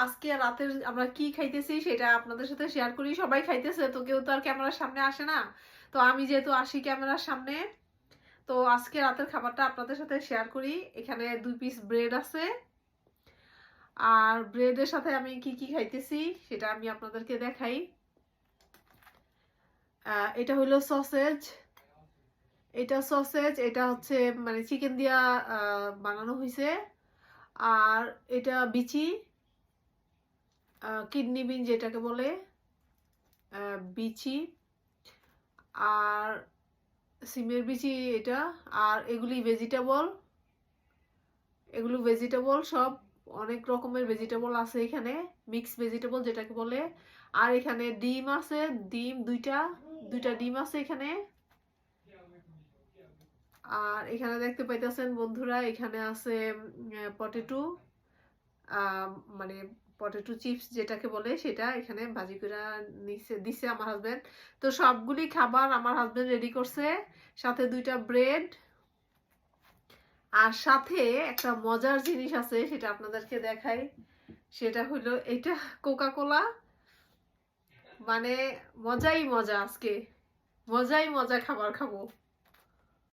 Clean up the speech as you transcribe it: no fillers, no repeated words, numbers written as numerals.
আজকে রাতের আমরা কি খাইতেছি সেটা আপনাদের সাথে শেয়ার করি। সবাই খাইতেছে তো কেউ তো আর ক্যামেরার সামনে আসে না। তো আমি যেহেতু আসি ক্যামেরার সামনে, তো আজকে রাতের খাবারটা আপনাদের সাথে শেয়ার করি। এখানে 2 পিস ব্রেড আছে, আর ব্রেডের সাথে আমি কি কি খাইতেছি সেটা আমি আপনাদেরকে দেখাই। এটা হলো সসেজ, এটা হচ্ছে মানে চিকেন দিয়া বানানো হয়েছে। আর এটা বিচি, কিডনি বিন যেটাকে বলে, বিচি। আর সিমের বিচি এটা। আর এগুলো ভেজিটেবল সব, অনেক রকমের ভেজিটেবল আছে এখানে, মিক্স ভেজিটেবল যেটাকে বলে। আর এখানে ডিম আছে, ডিম দুইটা দুইটা ডিম আছে এখানে। আর এখানে দেখতে পাইতেছেন বন্ধুরা, এখানে আছে পটেটো, মানে পটেটো চিপস যেটাকে বলে সেটা এখানে ভাজি করে দিছে আমার হাজবেন্ড। তো সবগুলি খাবার আমার হাজবেন্ড রেডি করছে, সাথে 2টা ব্রেড। আর সাথে একটা মজার জিনিস আছে সেটা আপনাদেরকে দেখাই। সেটা হলো এটা কোকা কোলা। মানে মজাই মজা, আজকে মজাই মজা খাবার খাবো।